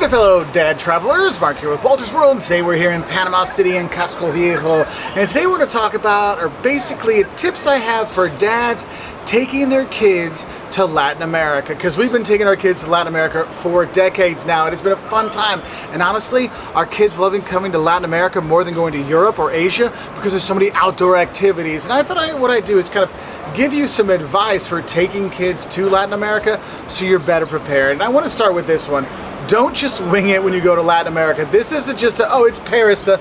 my fellow dad travelers, Mark here with Wolters World, and today we're here in Panama City in Casco Viejo, and today we're going to talk about, or basically tips I have for dads taking their kids to Latin America, because we've been taking our kids to Latin America for decades now, and it's been a fun time. And honestly, our kids loving coming to Latin America more than going to Europe or Asia because there's so many outdoor activities. And I thought what I do is kind of give you some advice for taking kids to Latin America so you're better prepared. And I want to start with this one. Don't just wing it when you go to Latin America. This isn't just oh, it's Paris, the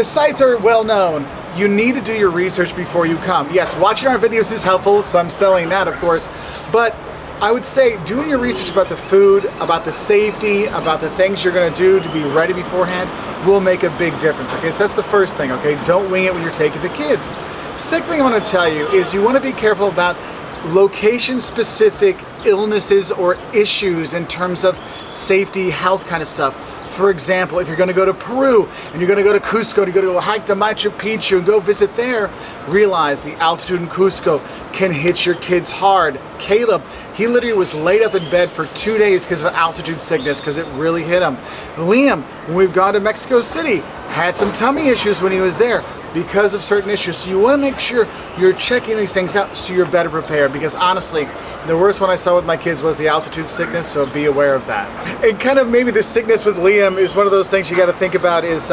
sites are well known. You need to do your research before you come. Yes, watching our videos is helpful, so I'm selling that, of course, but I would say doing your research about the food, about the safety, about the things you're gonna do to be ready beforehand will make a big difference, okay? So that's the first thing, okay? Don't wing it when you're taking the kids. Second thing I wanna tell you is you wanna be careful about location-specific illnesses or issues in terms of safety, health kind of stuff. For example, if you're going to go to Peru and you're going to go to Cusco, and you're going to go hike to Machu Picchu and go visit there, realize the altitude in Cusco can hit your kids hard. Caleb, he literally was laid up in bed for 2 days because of altitude sickness, because it really hit him. Liam, when we've gone to Mexico City, had some tummy issues when he was there because of certain issues. So you want to make sure you're checking these things out so you're better prepared, because honestly, the worst one I saw with my kids was the altitude sickness, so be aware of that. And kind of maybe the sickness with Liam is one of those things you got to think about is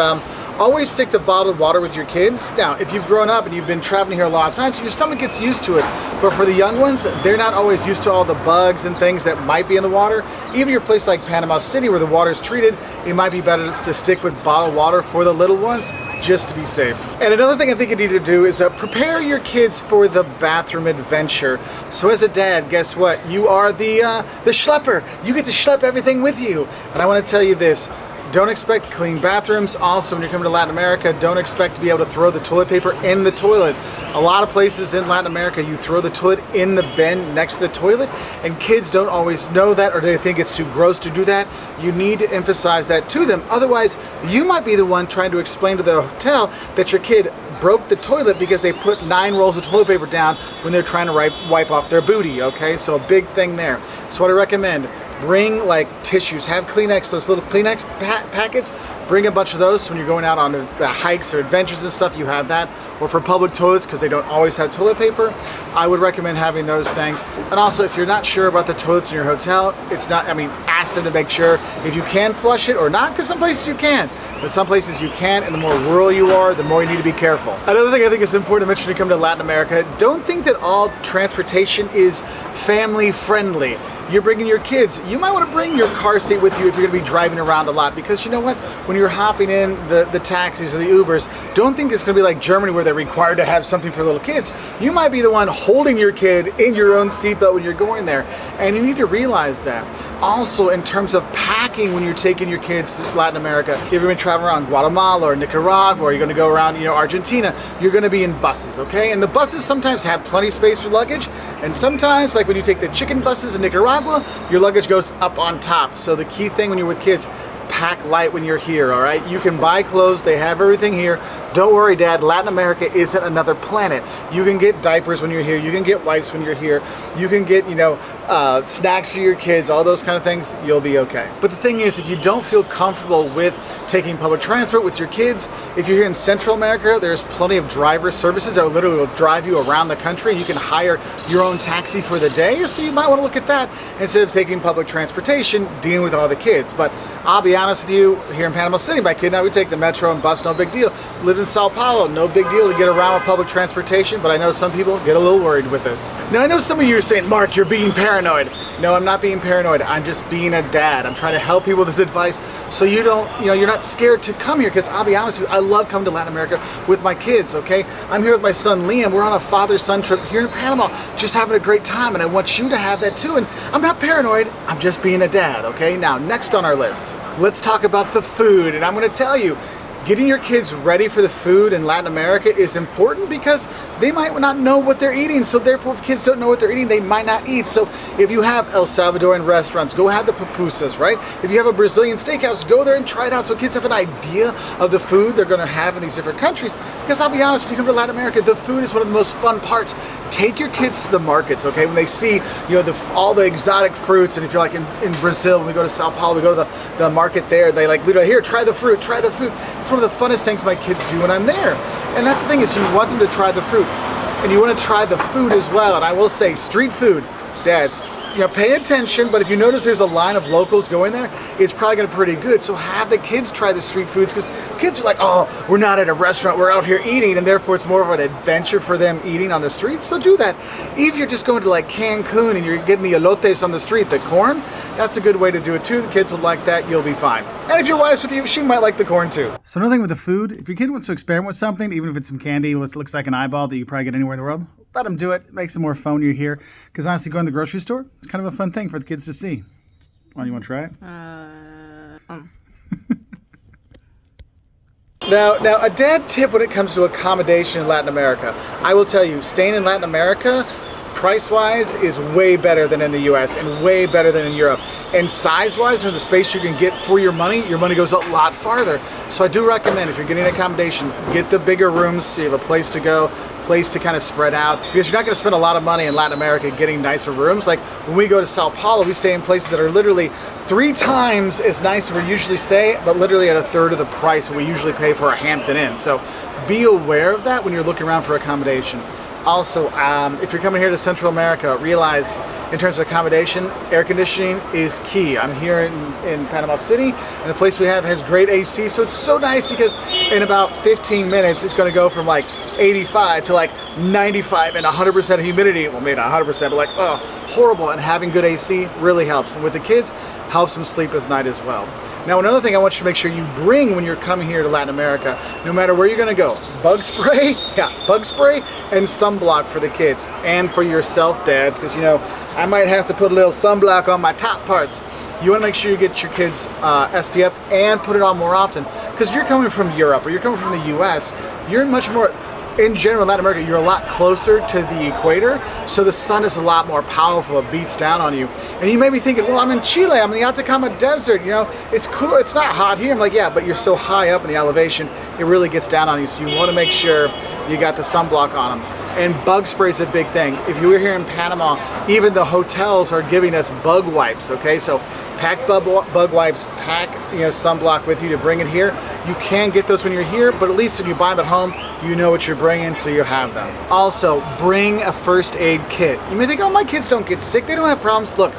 always stick to bottled water with your kids. Now, if you've grown up and you've been traveling here a lot of times, your stomach gets used to it. But for the young ones, they're not always used to all the bugs and things that might be in the water. Even your place like Panama City where the water is treated, it might be better to stick with bottled water for the little ones, just to be safe. And another thing I think you need to do is prepare your kids for the bathroom adventure. So as a dad, guess what? You are the schlepper. You get to schlep everything with you. And I want to tell you this. Don't expect clean bathrooms. Also, when you're coming to Latin America, don't expect to be able to throw the toilet paper in the toilet. A lot of places in Latin America, you throw the toilet in the bin next to the toilet, and kids don't always know that, or they think it's too gross to do that. You need to emphasize that to them. Otherwise, you might be the one trying to explain to the hotel that your kid broke the toilet because they put 9 rolls of toilet paper down when they're trying to wipe off their booty, okay? So a big thing there. So what I recommend, bring like tissues, have Kleenex, those little Kleenex packets, bring a bunch of those so when you're going out on the hikes or adventures and stuff, you have that. Or for public toilets, because they don't always have toilet paper, I would recommend having those things. And also, if you're not sure about the toilets in your hotel, ask them to make sure if you can flush it or not, because some places you can, but some places you can't, and the more rural you are, the more you need to be careful. Another thing I think is important to mention when you come to Latin America, don't think that all transportation is family friendly. You're bringing your kids, you might want to bring your car seat with you if you're going to be driving around a lot, because you know what, when you're hopping in the taxis or the Ubers, don't think it's going to be like Germany where they're required to have something for little kids. You might be the one holding your kid in your own seatbelt when you're going there, and you need to realize that. Also, in terms of packing when you're taking your kids to Latin America, if you're going to travel around Guatemala or Nicaragua, or you're going to go around, Argentina, you're going to be in buses, okay? And the buses sometimes have plenty of space for luggage, and sometimes, like when you take the chicken buses in Nicaragua, your luggage goes up on top. So the key thing when you're with kids, pack light when you're here, all right? You can buy clothes, they have everything here. Don't worry, Dad, Latin America isn't another planet. You can get diapers when you're here, you can get wipes when you're here, you can get, snacks for your kids, all those kind of things, you'll be okay. But the thing is, if you don't feel comfortable with taking public transport with your kids, if you're here in Central America, there's plenty of driver services that literally will drive you around the country. You can hire your own taxi for the day, so you might want to look at that instead of taking public transportation, dealing with all the kids. But I'll be honest with you, here in Panama City, my kid and I, we take the metro and bus, no big deal. Lived in Sao Paulo, no big deal to get around with public transportation, but I know some people get a little worried with it. Now, I know some of you are saying, Mark, you're being paranoid. No, I'm not being paranoid. I'm just being a dad. I'm trying to help you with this advice so you don't, you're not scared to come here, because I'll be honest with you, I love coming to Latin America with my kids, okay? I'm here with my son, Liam. We're on a father-son trip here in Panama, just having a great time, and I want you to have that too. And I'm not paranoid. I'm just being a dad, okay? Now, next on our list, let's talk about the food. And I'm going to tell you, getting your kids ready for the food in Latin America is important because they might not know what they're eating. So therefore, if kids don't know what they're eating, they might not eat. So if you have El Salvadorian restaurants, go have the pupusas, right? If you have a Brazilian steakhouse, go there and try it out so kids have an idea of the food they're going to have in these different countries. Because I'll be honest, when you come to Latin America, the food is one of the most fun parts. Take your kids to the markets, okay? When they see, all the exotic fruits, and if you're like in Brazil, when we go to Sao Paulo, we go to the market there, they like literally, here, try the fruit, try the fruit. It's one of the funnest things my kids do when I'm there. And that's the thing, is you want them to try the fruit, and you want to try the food as well. And I will say, street food, dads, pay attention, but if you notice there's a line of locals going there, it's probably going to be pretty good. So have the kids try the street foods, because kids are like, oh, we're not at a restaurant, we're out here eating, and therefore it's more of an adventure for them eating on the streets. So do that. If you're just going to like Cancun and you're getting the elotes on the street, the corn, that's a good way to do it too. The kids will like that, you'll be fine. And if your wife's with you, she might like the corn too. So another thing with the food, if your kid wants to experiment with something, even if it's some candy that looks like an eyeball that you probably get anywhere in the world, let them do it. It makes it more fun when you're here. Because honestly, going to the grocery store, it's kind of a fun thing for the kids to see. Well, you want to try it? Now, a dad tip when it comes to accommodation in Latin America. I will tell you, staying in Latin America, price-wise, is way better than in the US and way better than in Europe. And size-wise, in terms of space you can get for your money goes a lot farther. So I do recommend, if you're getting accommodation, get the bigger rooms so you have a place to go, place to kind of spread out, because you're not going to spend a lot of money in Latin America getting nicer rooms. Like when we go to Sao Paulo, we stay in places that are literally 3 times as nice as we usually stay, but literally at a third of the price we usually pay for a Hampton Inn. So be aware of that when you're looking around for accommodation. Also, if you're coming here to Central America, realize in terms of accommodation, air conditioning is key. I'm here in Panama City, and the place we have has great AC, so it's so nice because in about 15 minutes, it's going to go from like 85 to like 95 and 100% humidity. Well, maybe not 100%, but like, oh, horrible. And having good AC really helps. And with the kids, helps them sleep at night as well. Now, another thing I want you to make sure you bring when you're coming here to Latin America, no matter where you're going to go, bug spray, bug spray and sunblock for the kids and for yourself, dads, because, I might have to put a little sunblock on my top parts. You want to make sure you get your kids SPF and put it on more often, because you're coming from Europe or you're coming from the US, you're much more, in general, in Latin America, you're a lot closer to the equator, so the sun is a lot more powerful. It beats down on you. And you may be thinking, well, I'm in Chile, I'm in the Atacama Desert, it's cool, it's not hot here. I'm like, yeah, but you're so high up in the elevation, it really gets down on you, so you want to make sure you got the sunblock on them. And bug spray is a big thing. If you were here in Panama, even the hotels are giving us bug wipes, okay? So pack bug wipes, pack sunblock with you to bring it here. You can get those when you're here, but at least when you buy them at home, you know what you're bringing, so you have them. Also, bring a first aid kit. You may think, oh, my kids don't get sick, they don't have problems. Look,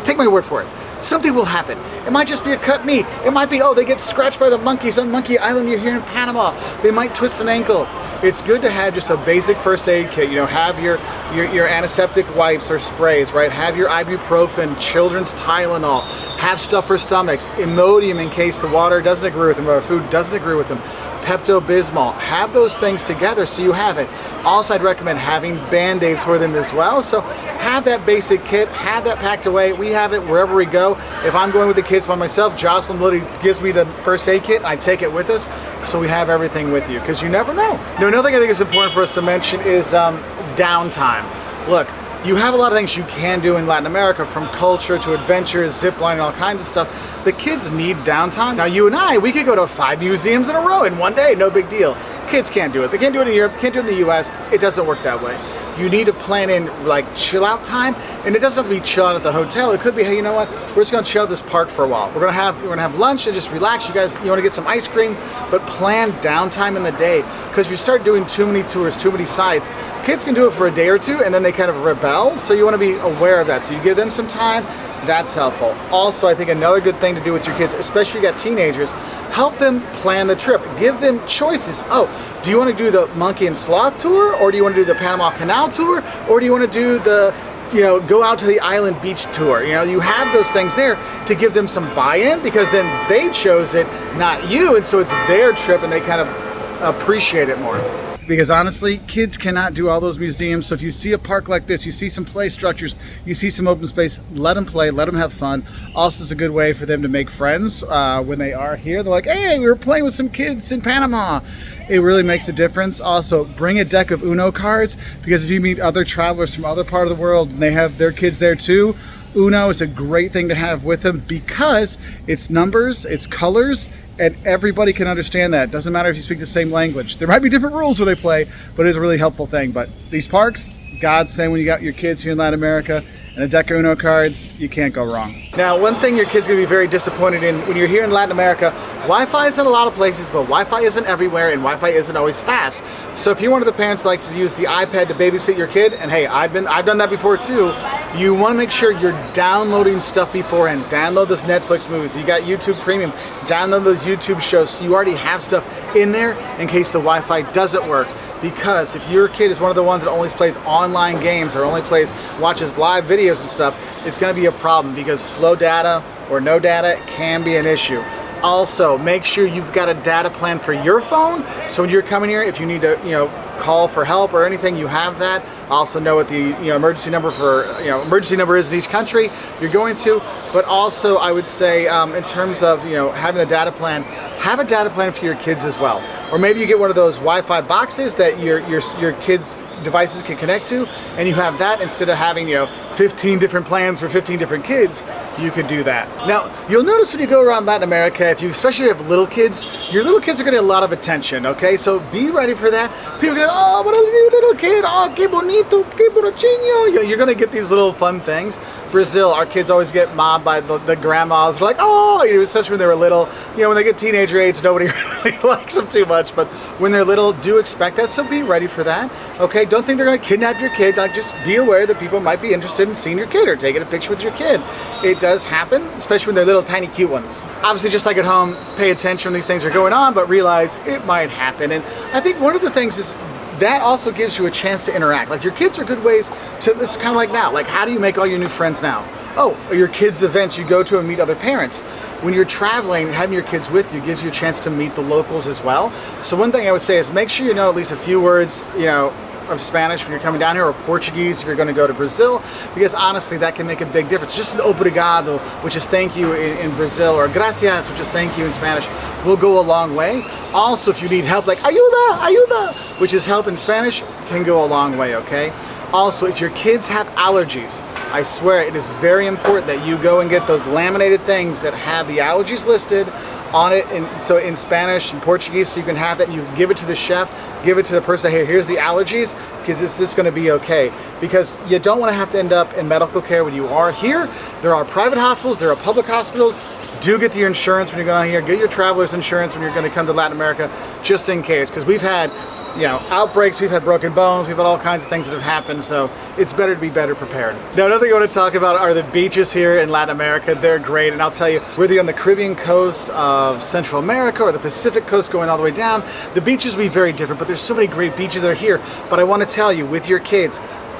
take my word for it. Something will happen. It might just be a cut knee. It might be, oh, they get scratched by the monkeys on Monkey Island. You're here in Panama. They might twist an ankle. It's good to have just a basic first aid kit. Have your antiseptic wipes or sprays, right? Have your ibuprofen, children's Tylenol. Have stuff for stomachs. Imodium in case the water doesn't agree with them or food doesn't agree with them. Pepto-Bismol. Have those things together so you have it. Also, I'd recommend having Band-Aids for them as well. So have that basic kit, have that packed away. We have it wherever we go. If I'm going with the kids by myself, Jocelyn literally gives me the first aid kit and I take it with us. So we have everything with you, because you never know. Now, another thing I think is important for us to mention is downtime. Look, you have a lot of things you can do in Latin America, from culture to adventures, zip line, and all kinds of stuff. The kids need downtime. Now, you and I, we could go to 5 museums in a row in one day, no big deal. Kids can't do it. They can't do it in Europe, they can't do it in the US. It doesn't work that way. You need to plan in like chill out time, and it doesn't have to be chill out at the hotel. It could be, hey, you know what? We're just gonna chill at this park for a while. We're gonna have lunch and just relax. You guys, you wanna get some ice cream, but plan downtime in the day. Because if you start doing too many tours, too many sites, kids can do it for a day or two and then they kind of rebel. So you wanna be aware of that. So you give them some time, that's helpful. Also, I think another good thing to do with your kids, especially if you got teenagers, help them plan the trip. Give them choices. Oh, do you want to do the monkey and sloth tour, or do you want to do the Panama Canal tour, or do you want to do the, go out to the island beach tour? You have those things there to give them some buy-in, because then they chose it, not you, and so it's their trip and they kind of appreciate it more. because honestly, kids cannot do all those museums. So if you see a park like this, you see some play structures, you see some open space, let them play, let them have fun. Also, it's a good way for them to make friends when they are here. They're like, hey, we were playing with some kids in Panama. It really makes a difference. Also, bring a deck of Uno cards, because if you meet other travelers from other part of the world and they have their kids there too, Uno is a great thing to have with them because it's numbers, it's colors, and everybody can understand that. It doesn't matter if you speak the same language. There might be different rules where they play, but it's a really helpful thing. But these parks, God's saying, when you got your kids here in Latin America and a deck of Uno cards, you can't go wrong. Now, one thing your kid's gonna be very disappointed in when you're here in Latin America, Wi-Fi is in a lot of places, but Wi-Fi isn't everywhere and Wi-Fi isn't always fast. So if you're one of the parents that like to use the iPad to babysit your kid, and hey, I've done that before too, you wanna make sure you're downloading stuff beforehand. Download those Netflix movies. You got YouTube Premium. Download those YouTube shows so you already have stuff in there in case the Wi-Fi doesn't work. Because if your kid is one of the ones that only plays online games or only watches live videos and stuff, it's going to be a problem, because slow data or no data can be an issue. Also, make sure you've got a data plan for your phone, so when you're coming here, if you need to, call for help or anything, you have that. Also know what the emergency number is in each country you're going to. But also, I would say in terms of having a data plan, have a data plan for your kids as well. Or maybe you get one of those Wi-Fi boxes that your kids' devices can connect to, and you have that instead of having 15 different plans for 15 different kids. You could do that. Now, you'll notice when you go around Latin America, if you especially have little kids, your little kids are going to get a lot of attention. Okay, so be ready for that. People are going to, oh, what a little kid! Oh, qué bonito, qué bonito. You're going to get these little fun things. Brazil, our kids always get mobbed by the grandmas. They're like, oh, especially when they were little. When they get teenager age, nobody really likes them too much. But when they're little, do expect that. So be ready for that. Okay, don't think they're going to kidnap your kid. Like, just be aware that people might be interested in seeing your kid or taking a picture with your kid. It does happen, especially when they're little, tiny, cute ones. Obviously, just like at home, pay attention when these things are going on, but realize it might happen. And I think one of the things is that also gives you a chance to interact. Like, your kids are good ways to, it's kind of like now, like, how do you make all your new friends now? Oh, your kids' events, you go to and meet other parents. When you're traveling, having your kids with you gives you a chance to meet the locals as well. So one thing I would say is make sure you know at least a few words, of Spanish when you're coming down here, or Portuguese if you're going to go to Brazil, because honestly that can make a big difference. Just an obrigado, which is thank you in Brazil, or gracias, which is thank you in Spanish, will go a long way. Also, if you need help, like ayuda, ayuda, which is help in Spanish, can go a long way, okay? Also, if your kids have allergies, I swear it is very important that you go and get those laminated things that have the allergies listed on it, and so in Spanish and Portuguese, so you can have that and you can give it to the chef, give it to the person, hey, here's the allergies, because is this going to be okay? Because you don't want to have to end up in medical care when you are here. There are private hospitals, there are public hospitals. Do get your insurance when you're going here. Get your traveler's insurance when you're going to come to Latin America, just in case, because we've had outbreaks, we've had broken bones, we've had all kinds of things that have happened, so it's better to be better prepared. Now, another thing I want to talk about are the beaches here in Latin America. They're great, and I'll tell you, whether you're on the Caribbean coast of Central America or the Pacific coast going all the way down, the beaches will be very different, but there's so many great beaches that are here. But I want to tell you, with your kids,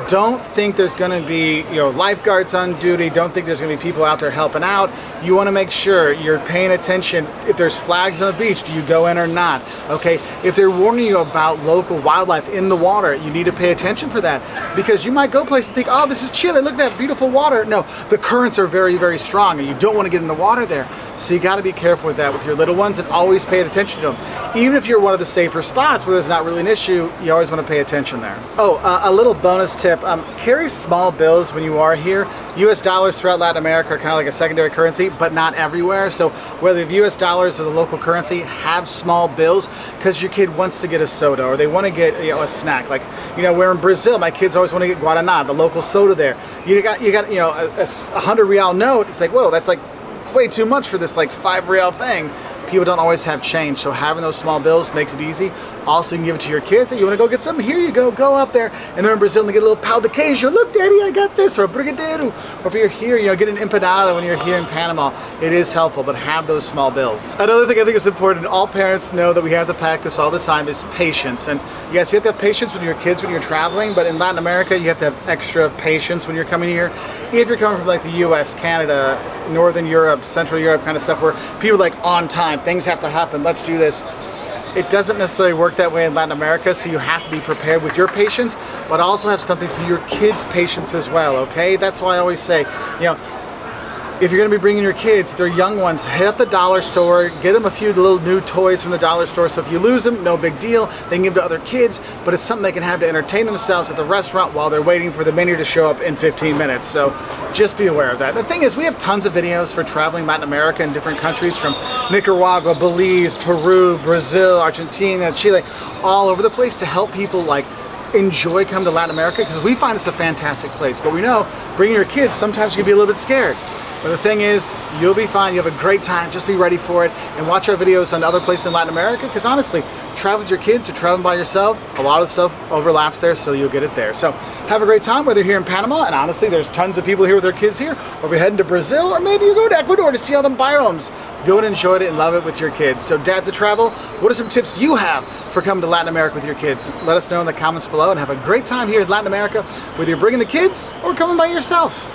don't think there's going to be lifeguards on duty. Don't think there's going to be people out there helping out. You want to make sure you're paying attention. If there's flags on the beach, do you go in or not? Okay, if they're warning you about local wildlife in the water, you need to pay attention for that, because you might go places and think, oh, this is Chile, look at that beautiful water. No, the currents are very, very strong and you don't want to get in the water there. So you got to be careful with that with your little ones, and always pay attention to them. Even if you're one of the safer spots where there's not really an issue, you always want to pay attention there. Oh, a little bonus tip, carry small bills when you are here. US dollars throughout Latin America are kind of like a secondary currency, but not everywhere. So whether you have US dollars or the local currency, have small bills, because your kid wants to get a soda or they want to get a snack. Like, we're in Brazil, my kids always want to get Guaraná, the local soda there. You got a 100 real note. It's like, whoa, that's like way too much for this like 5 real thing. People don't always have change, so having those small bills makes it easy. Also, you can give it to your kids. Hey, you want to go get something? Here you go. Go up there. And they're in Brazil and they get a little pão de queijo. Look, Daddy, I got this. Or a brigadeiro. Or if you're here, get an empanada when you're here in Panama. It is helpful, but have those small bills. Another thing I think is important, all parents know that we have to practice all the time, is patience. And yes, you have to have patience with your kids when you're traveling, but in Latin America, you have to have extra patience when you're coming here. If you're coming from like the US, Canada, Northern Europe, Central Europe kind of stuff, where people are like on time, things have to happen, let's do this. It doesn't necessarily work that way in Latin America, so you have to be prepared with your patients, but also have something for your kids' patients as well, okay? That's why I always say, you know, if you're going to be bringing your kids, if they're young ones, hit up the dollar store, get them a few little new toys from the dollar store, so if you lose them, no big deal, they can give to other kids, but it's something they can have to entertain themselves at the restaurant while they're waiting for the menu to show up in 15 minutes, so just be aware of that. The thing is, we have tons of videos for traveling Latin America in different countries, from Nicaragua, Belize, Peru, Brazil, Argentina, Chile, all over the place, to help people like enjoy coming to Latin America, because we find it's a fantastic place, but we know bringing your kids, sometimes you can be a little bit scared. But the thing is, you'll be fine, you have a great time, just be ready for it, and watch our videos on other places in Latin America, because honestly, travel with your kids or traveling by yourself, a lot of stuff overlaps there, so you'll get it there. So have a great time, whether you're here in Panama, and honestly, there's tons of people here with their kids here, or if you're heading to Brazil, or maybe you're going to Ecuador to see all them biomes. Go and enjoy it and love it with your kids. So dads of travel, what are some tips you have for coming to Latin America with your kids? Let us know in the comments below, and have a great time here in Latin America, whether you're bringing the kids or coming by yourself.